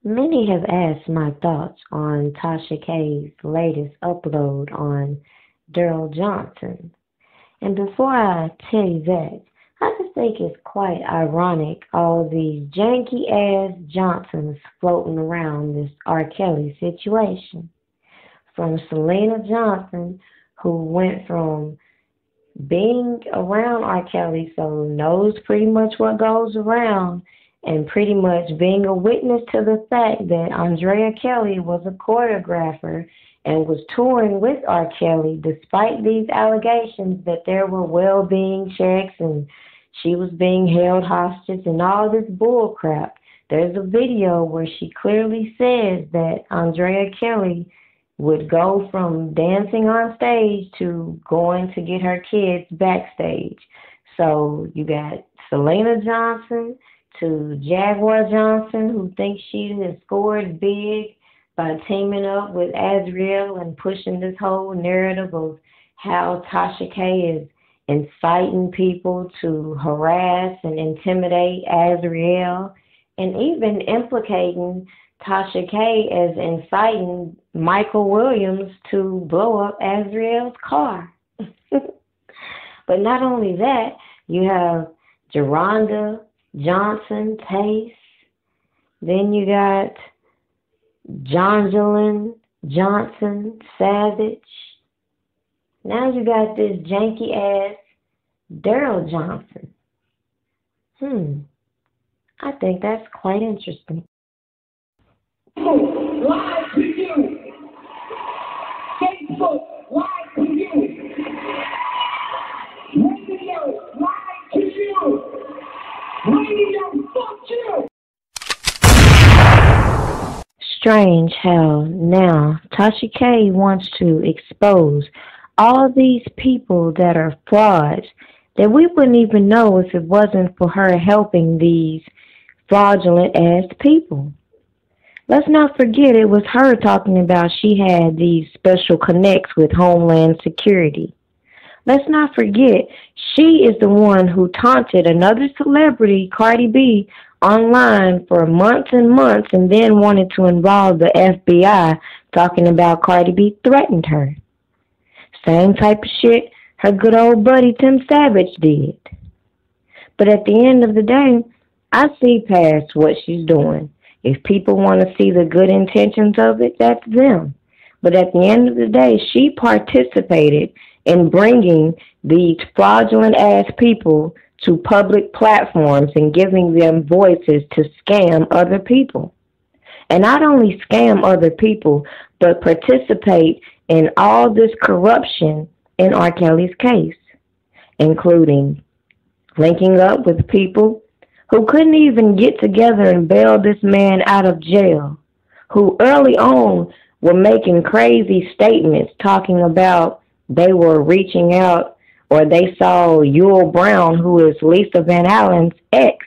Many have asked my thoughts on Tasha K's latest upload on Darrell Johnson. And before I tell you that, I just think it's quite ironic all these janky ass Johnsons floating around this R. Kelly situation. From Selena Johnson, who went from being around R. Kelly, so knows pretty much what goes around, and pretty much being a witness to the fact that Andrea Kelly was a choreographer and was touring with R. Kelly despite these allegations that there were well-being checks and she was being held hostage and all this bull crap. There's a video where she clearly says that Andrea Kelly would go from dancing on stage to going to get her kids backstage. So you got Selena Johnson to Jaguar Johnson, who thinks she has scored big by teaming up with Azriel and pushing this whole narrative of how Tasha K is inciting people to harass and intimidate Azriel, and even implicating Tasha K as inciting Michael Williams to blow up Azriel's car. But not only that, you have Geronda Johnson, Pace. Then you got Jonjolyn Johnson, Savage. Now you got this janky ass Darrell Johnson. I think that's quite interesting. Live to you. Facebook, live to you. Radio, live to you. Radio, fuck you. Strange how now Tasha K wants to expose all these people that are frauds that we wouldn't even know if it wasn't for her helping these fraudulent ass people. Let's not forget it was her talking about she had these special connects with Homeland Security. Let's not forget she is the one who taunted another celebrity, Cardi B, online for months and months and then wanted to involve the FBI, talking about Cardi B threatened her. Same type of shit her good old buddy Tim Savage did. But at the end of the day, I see past what she's doing. If people want to see the good intentions of it, that's them. But at the end of the day, she participated in bringing these fraudulent-ass people to public platforms and giving them voices to scam other people. And not only scam other people, but participate in all this corruption in R. Kelly's case, including linking up with people who couldn't even get together and bail this man out of jail, who early on were making crazy statements talking about they were reaching out or they saw Yul Brown, who is Lisa Van Allen's ex,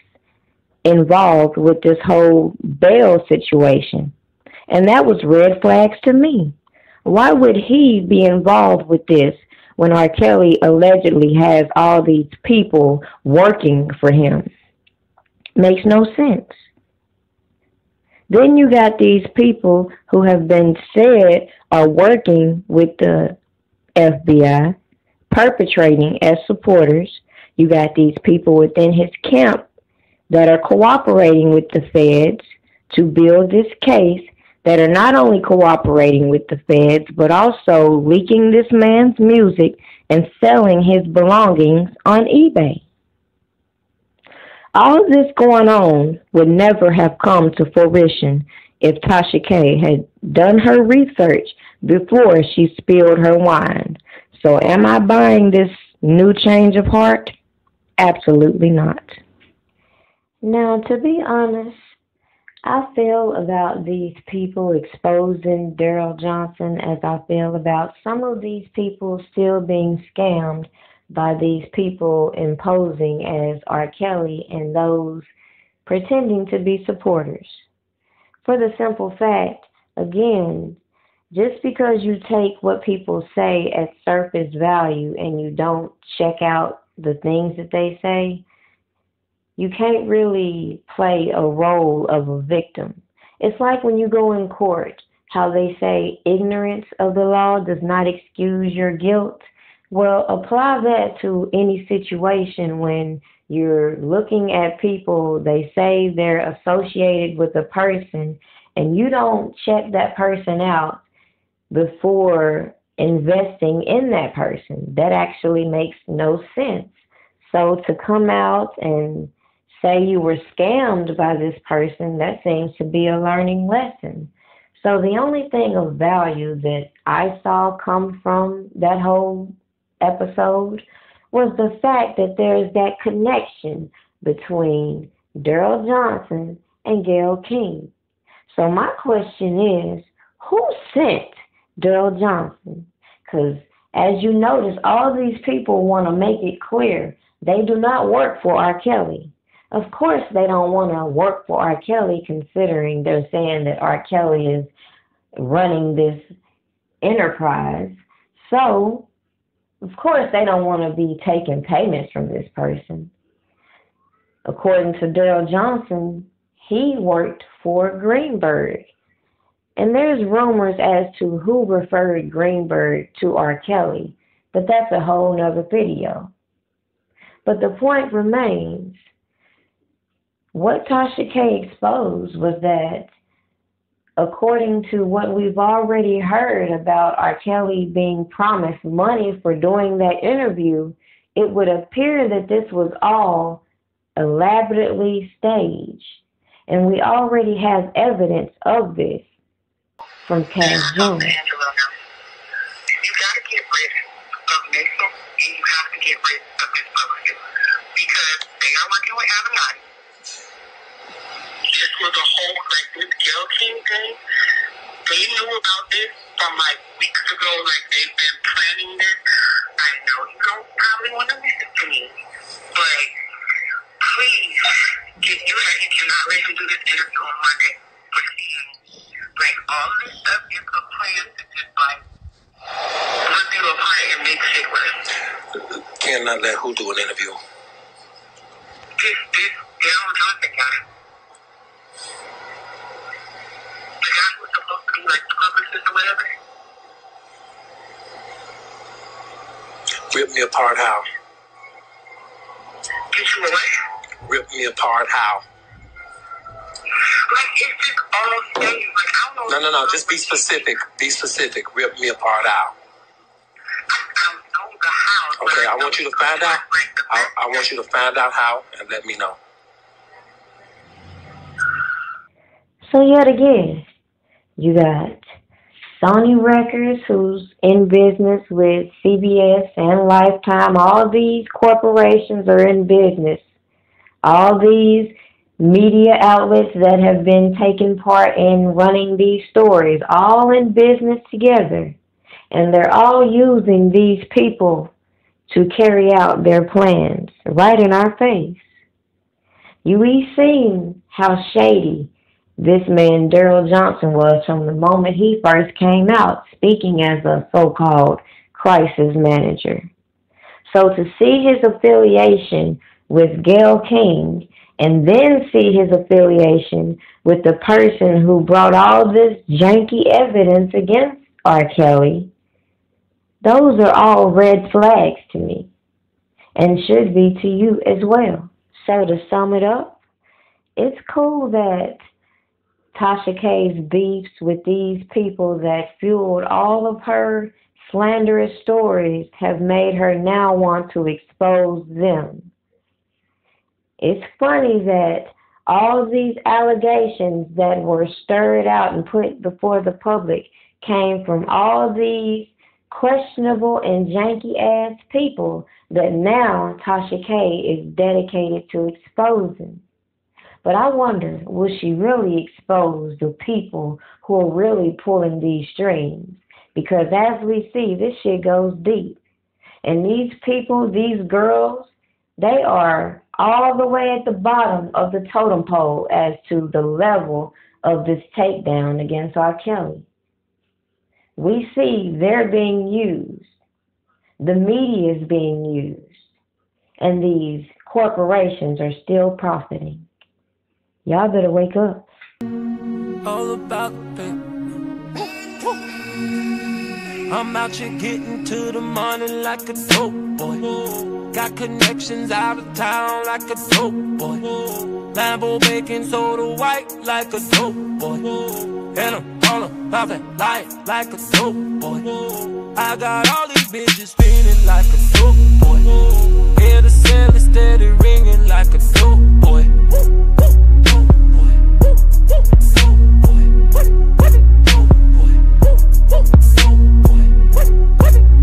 involved with this whole bail situation. And that was red flags to me. Why would he be involved with this when R. Kelly allegedly has all these people working for him? Makes no sense. Then you got these people who have been said are working with the FBI, perpetrating as supporters. You got these people within his camp that are cooperating with the feds to build this case, that are not only cooperating with the feds, but also leaking this man's music and selling his belongings on eBay. All of this going on would never have come to fruition if Tasha K had done her research before she spilled her wine. So am I buying this new change of heart? Absolutely not. Now, to be honest, I feel about these people exposing Darrell Johnson as I feel about some of these people still being scammed by these people imposing as R. Kelly and those pretending to be supporters. For the simple fact, again, just because you take what people say at surface value and you don't check out the things that they say, you can't really play a role of a victim. It's like when you go in court, how they say ignorance of the law does not excuse your guilt. Well, apply that to any situation when you're looking at people, they say they're associated with a person, and you don't check that person out before investing in that person. That actually makes no sense. So to come out and say you were scammed by this person, that seems to be a learning lesson. So the only thing of value that I saw come from that whole episode was the fact that there's that connection between Darrell Johnson and Gayle King. So my question is, who sent Darrell Johnson? Because as you notice, all these people want to make it clear they do not work for R. Kelly. Of course they don't want to work for R. Kelly, considering they're saying that R. Kelly is running this enterprise. So, of course they don't want to be taking payments from this person. According to Darrell Johnson, he worked for Greenberg. And there's rumors as to who referred Greenberg to R. Kelly, but that's a whole nother video. But the point remains, what Tasha K exposed was that, according to what we've already heard about R. Kelly being promised money for doing that interview, it would appear that this was all elaborately staged. And we already have evidence of this from Cass Jones. You gotta get rid of Mason and you have to get rid of this publisher because they are working with Avenatti. This was a whole, like, this Gayle King thing. They knew about this from like weeks ago, like they've been planning this. I know you don't probably want to listen to me, but please get do that. You cannot let him do this interview on Monday. Like, all of this stuff is a plan to just, like, put you apart and make shit worse. Cannot let who do an interview? This Darrell Johnson guy. The guy who's supposed to be, like, the publicist or whatever. Rip me apart how? Get you away. Rip me apart how? Like, it's just all staged. Like, I don't know. No. Just be specific. Be specific. Rip me apart how? I don't know the how. Okay, I want you to find out. I want you to find out how and let me know. So yet again, you got Sony Records, who's in business with CBS and Lifetime. All these corporations are in business. All these media outlets that have been taking part in running these stories, all in business together. And they're all using these people to carry out their plans right in our face. We've seen how shady this man Darrell Johnson was from the moment he first came out speaking as a so-called crisis manager. So to see his affiliation with Gayle King and then see his affiliation with the person who brought all this janky evidence against R. Kelly, those are all red flags to me and should be to you as well. So to sum it up, it's cool that Tasha K's beefs with these people that fueled all of her slanderous stories have made her now want to expose them. It's funny that all of these allegations that were stirred out and put before the public came from all these questionable and janky-ass people that now Tasha K is dedicated to exposing. But I wonder, will she really expose the people who are really pulling these strings? Because as we see, this shit goes deep. And these people, these girls, they are all the way at the bottom of the totem pole as to the level of this takedown against R. Kelly. We see they're being used. The media is being used. And these corporations are still profiting. Y'all better wake up. all about it. I'm out here getting to the money like a dope boy. Got connections out of town like a dope boy. Lambo baking soda white like a dope boy. And I'm all about that life like a dope boy. I got all these bitches feeling like a dope boy. Hear the cell is steady ringing like a dope boy.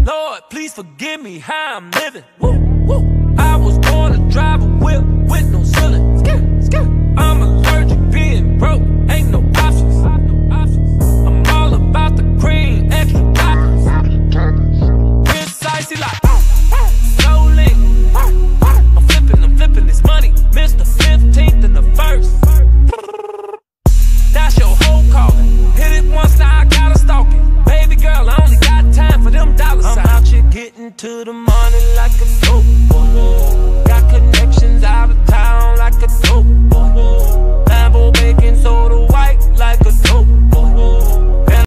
Lord, please forgive me how I'm living. I was born to drive a whip with no ceiling. I'm allergic being broke, ain't no options. I'm all about the cream, extra toppings. Precisely like so lit. I'm flipping this money, Mr. 15th and the first. That's your whole calling. Hit it once, now I gotta stalk it. Baby girl, I only got time for them dollar signs. I'm out here getting to the